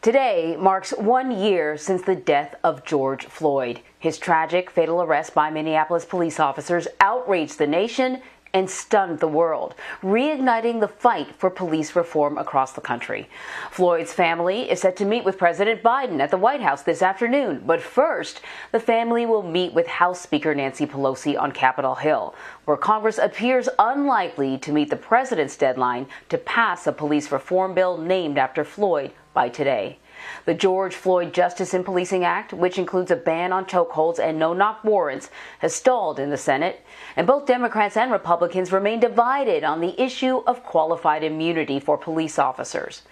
Today marks 1 year since the death of George Floyd. His tragic, fatal arrest by Minneapolis police officers outraged the nation and stunned the world, reigniting the fight for police reform across the country. Floyd's family is set to meet with President Biden at the White House this afternoon. But first, the family will meet with House Speaker Nancy Pelosi on Capitol Hill, where Congress appears unlikely to meet the president's deadline to pass a police reform bill named after Floyd by today. The George Floyd Justice in Policing Act, which includes a ban on chokeholds and no-knock warrants, has stalled in the Senate, and both Democrats and Republicans remain divided on the issue of qualified immunity for police officers.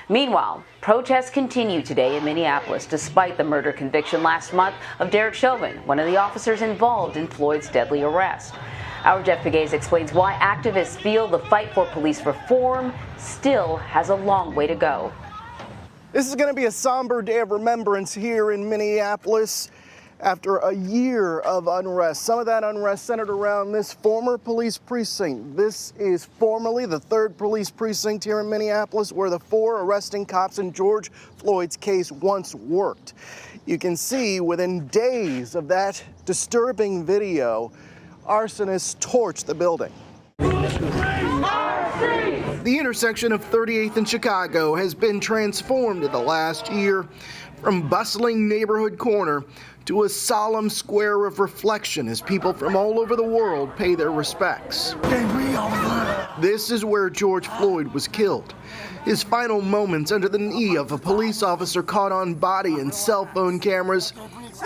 Meanwhile, protests continue today in Minneapolis despite the murder conviction last month of Derek Chauvin, one of the officers involved in Floyd's deadly arrest. Our Jeff Pegues explains why activists feel the fight for police reform still has a long way to go. This is going to be a somber day of remembrance here in Minneapolis after a year of unrest. Some of that unrest centered around this former police precinct. This is formerly the 3rd police precinct here in Minneapolis, where the 4 arresting cops in George Floyd's case once worked. You can see within days of that disturbing video, arsonists torched the building. The intersection of 38th and Chicago has been transformed in the last year from bustling neighborhood corner to a solemn square of reflection as people from all over the world pay their respects. This is where George Floyd was killed. His final moments under the knee of a police officer caught on body and cell phone cameras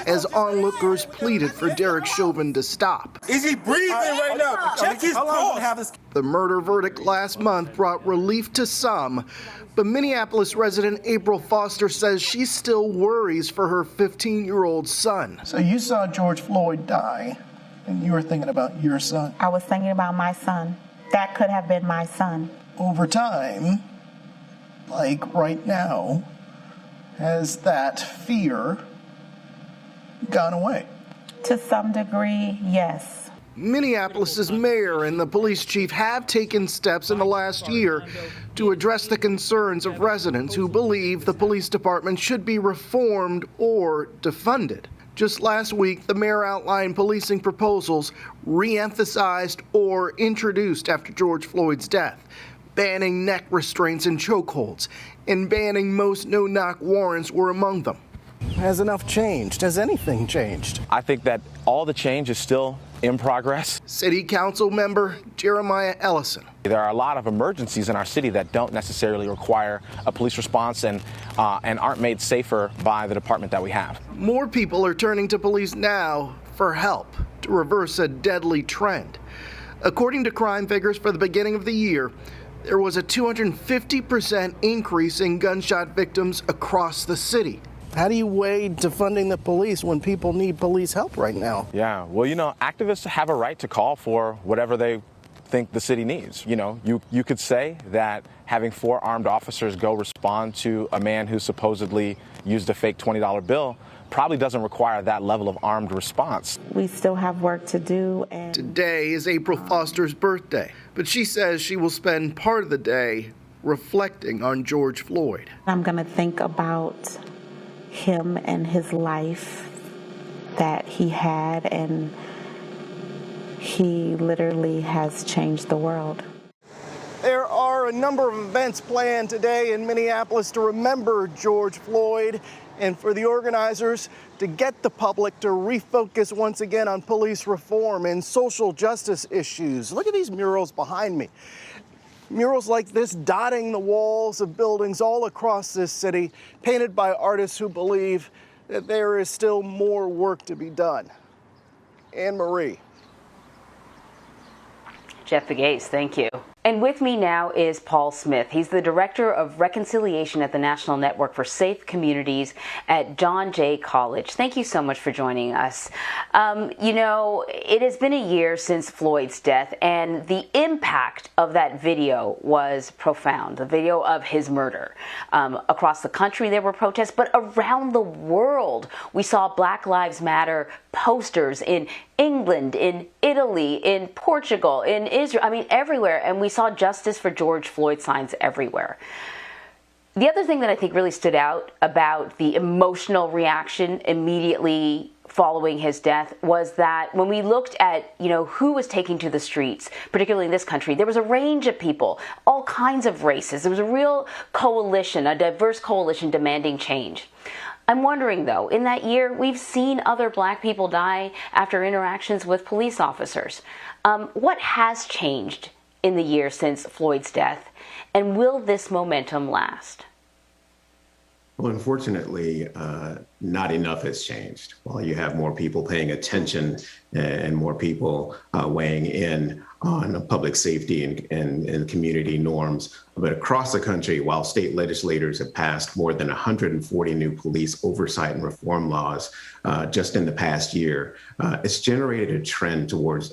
as onlookers pleaded for Derek Chauvin to stop. Is he breathing right now? Check his pulse. The murder verdict last month brought relief to some, but Minneapolis resident April Foster says she still worries for her 15-year-old son. So you saw George Floyd die, and you were thinking about your son? I was thinking about my son. That could have been my son. Over time, like right now, has that fear gone away? To some degree, yes. Minneapolis's mayor and the police chief have taken steps in the last year to address the concerns of residents who believe the police department should be reformed or defunded. Just last week, the mayor outlined policing proposals re-emphasized or introduced after George Floyd's death, banning neck restraints and chokeholds, and banning most no-knock warrants were among them. Has enough changed? Has anything changed? I think that all the change is still in progress. City Council member Jeremiah Ellison. There are a lot of emergencies in our city that don't necessarily require a police response and aren't made safer by the department that we have. More people are turning to police now for help to reverse a deadly trend. According to crime figures for the beginning of the year, there was a 250% increase in gunshot victims across the city. How do you weigh defunding the police when people need police help right now? Yeah, well, activists have a right to call for whatever they think the city needs. You could say that having 4 armed officers go respond to a man who supposedly used a fake $20 bill probably doesn't require that level of armed response. We still have work to do. And today is April Foster's birthday, but she says she will spend part of the day reflecting on George Floyd. I'm going to think about him and his life that he had, and he literally has changed the world. There are a number of events planned today in Minneapolis to remember George Floyd and for the organizers to get the public to refocus once again on police reform and social justice issues. Look at these murals behind me. Murals like this dotting the walls of buildings all across this city, painted by artists who believe that there is still more work to be done. Anne Marie. Jeff Pegues, thank you. And with me now is Paul Smith. He's the Director of Reconciliation at the National Network for Safe Communities at John Jay College. Thank you so much for joining us. It has been a year since Floyd's death, and the impact of that video was profound, the video of his murder. Across the country, there were protests, but around the world, we saw Black Lives Matter posters in England, in Italy, in Portugal, in Israel, everywhere. And we saw justice for George Floyd signs everywhere. The other thing that I think really stood out about the emotional reaction immediately following his death was that when we looked at, who was taking to the streets, particularly in this country, there was a range of people, all kinds of races. There was a real coalition, a diverse coalition demanding change. I'm wondering, though, in that year, we've seen other black people die after interactions with police officers. What has changed in the year since Floyd's death, and will this momentum last? Well, unfortunately, not enough has changed. While you have more people paying attention and more people weighing in on public safety and community norms, but across the country, while state legislators have passed more than 140 new police oversight and reform laws just in the past year, it's generated a trend towards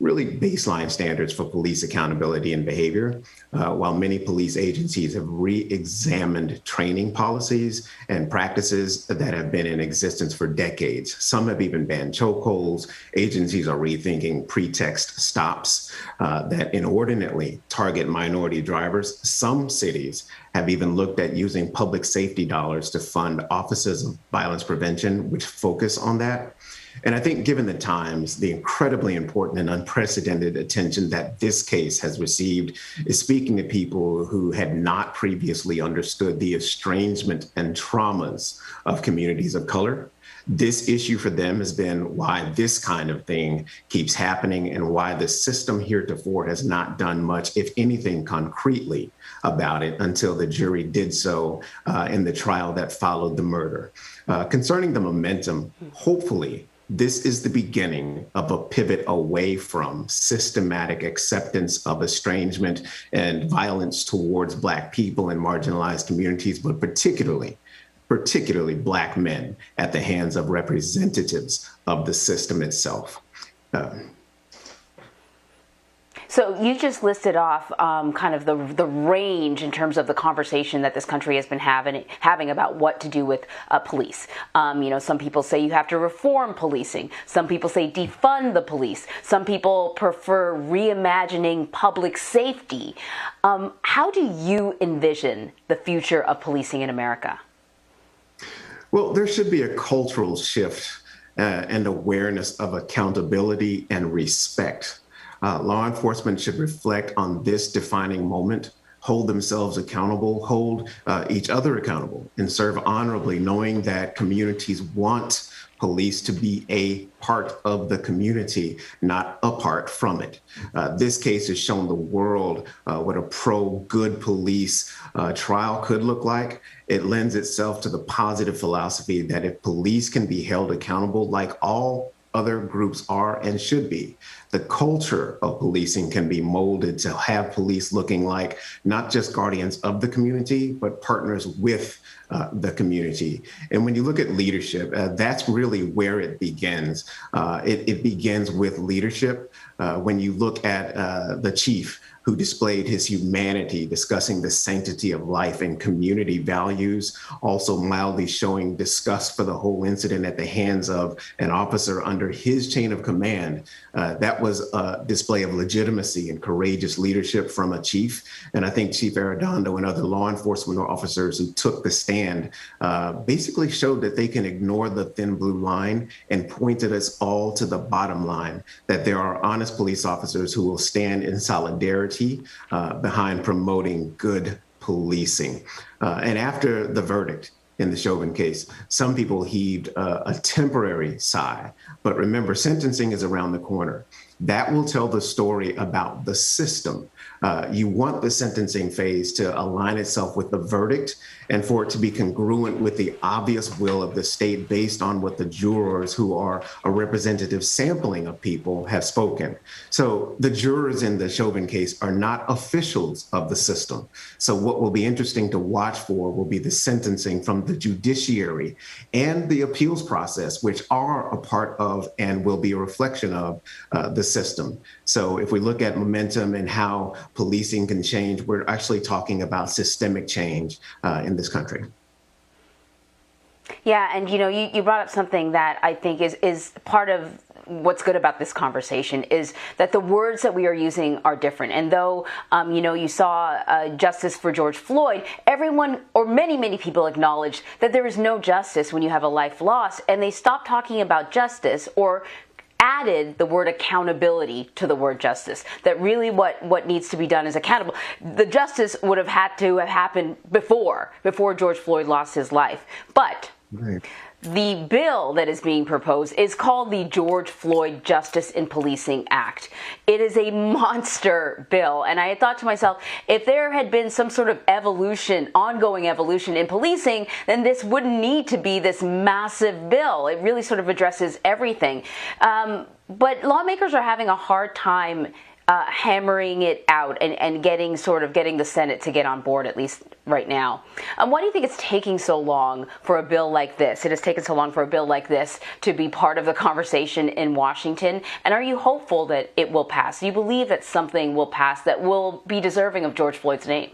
really baseline standards for police accountability and behavior, while many police agencies have re-examined training policies and practices that have been in existence for decades. Some have even banned chokeholds. Agencies are rethinking pretext stops that inordinately target minority drivers. Some cities have even looked at using public safety dollars to fund offices of violence prevention, which focus on that. And I think given the times, the incredibly important and unprecedented attention that this case has received is speaking to people who had not previously understood the estrangement and traumas of communities of color. This issue for them has been why this kind of thing keeps happening and why the system heretofore has not done much, if anything, concretely about it until the jury did so in the trial that followed the murder. Concerning the momentum, hopefully, this is the beginning of a pivot away from systematic acceptance of estrangement and violence towards Black people and marginalized communities, but particularly Black men at the hands of representatives of the system itself. So you just listed off kind of the range in terms of the conversation that this country has been having about what to do with police. Some people say you have to reform policing. Some people say defund the police. Some people prefer reimagining public safety. How do you envision the future of policing in America? Well, there should be a cultural shift and awareness of accountability and respect. Law enforcement should reflect on this defining moment, hold themselves accountable, hold each other accountable, and serve honorably, knowing that communities want police to be a part of the community, not apart from it. This case has shown the world what a pro-good police trial could look like. It lends itself to the positive philosophy that if police can be held accountable like all other groups are and should be, the culture of policing can be molded to have police looking like not just guardians of the community, but partners with the community. And when you look at leadership, that's really where it begins. It begins with leadership. When you look at the chief who displayed his humanity, discussing the sanctity of life and community values, also mildly showing disgust for the whole incident at the hands of an officer under his chain of command. That was a display of legitimacy and courageous leadership from a chief. And I think Chief Arredondo and other law enforcement officers who took the stand basically showed that they can ignore the thin blue line and pointed us all to the bottom line, that there are honest police officers who will stand in solidarity behind promoting good policing. And after the verdict in the Chauvin case, some people heaved a temporary sigh. But remember, sentencing is around the corner. That will tell the story about the system. You want the sentencing phase to align itself with the verdict and for it to be congruent with the obvious will of the state based on what the jurors, who are a representative sampling of people, have spoken. So the jurors in the Chauvin case are not officials of the system. So what will be interesting to watch for will be the sentencing from the judiciary and the appeals process, which are a part of and will be a reflection of the system. So if we look at momentum and how policing can change, we're actually talking about systemic change in this country. Yeah, and you brought up something that I think is part of what's good about this conversation is that the words that we are using are different. And though, you saw justice for George Floyd, everyone or many people acknowledged that there is no justice when you have a life lost, and they stopped talking about justice or added the word accountability to the word justice, that really what needs to be done is accountable. The justice would have had to have happened before George Floyd lost his life. But the bill that is being proposed is called the George Floyd Justice in Policing Act. It is a monster bill, and I had thought to myself, if there had been some sort of ongoing evolution in policing, then this wouldn't need to be this massive bill. It really sort of addresses everything. But lawmakers are having a hard time hammering it out and getting the Senate to get on board, at least right now. Why do you think it's taking so long for a bill like this? It has taken so long for a bill like this to be part of the conversation in Washington. And are you hopeful that it will pass? Do you believe that something will pass that will be deserving of George Floyd's name?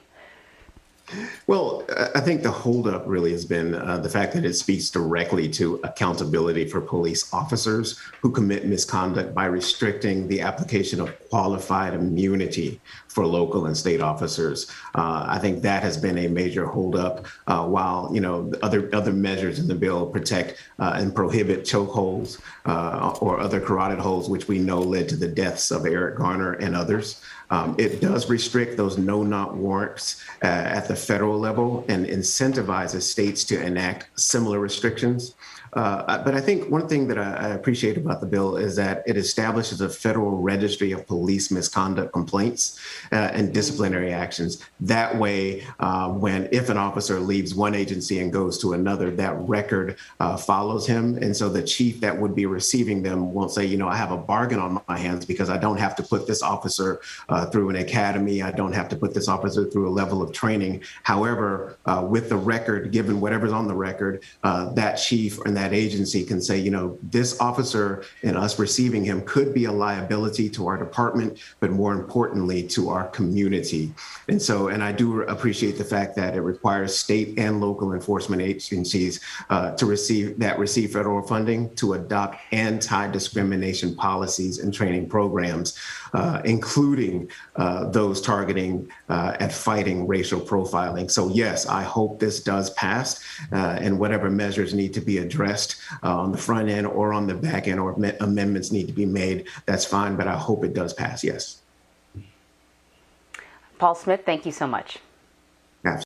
Well, I think the holdup really has been the fact that it speaks directly to accountability for police officers who commit misconduct by restricting the application of qualified immunity for local and state officers. I think that has been a major holdup, while other measures in the bill protect and prohibit chokeholds or other carotid holds, which we know led to the deaths of Eric Garner and others. It does restrict those no-knock warrants at the federal level and incentivizes states to enact similar restrictions. But I think one thing that I appreciate about the bill is that it establishes a federal registry of police misconduct complaints and disciplinary actions. That way, if an officer leaves one agency and goes to another, that record follows him. And so the chief that would be receiving them won't say, I have a bargain on my hands because I don't have to put this officer through an academy. I don't have to put this officer through a level of training. However, with the record, given whatever's on the record, that chief and that agency can say, this officer and us receiving him could be a liability to our department, but more importantly, to our community. And I do appreciate the fact that it requires state and local enforcement agencies to receive federal funding to adopt anti-discrimination policies and training programs, including those targeting at fighting racial profiling. So yes, I hope this does pass, and whatever measures need to be addressed on the front end or on the back end, or amendments need to be made, that's fine, but I hope it does pass, yes. Paul Smith, thank you so much.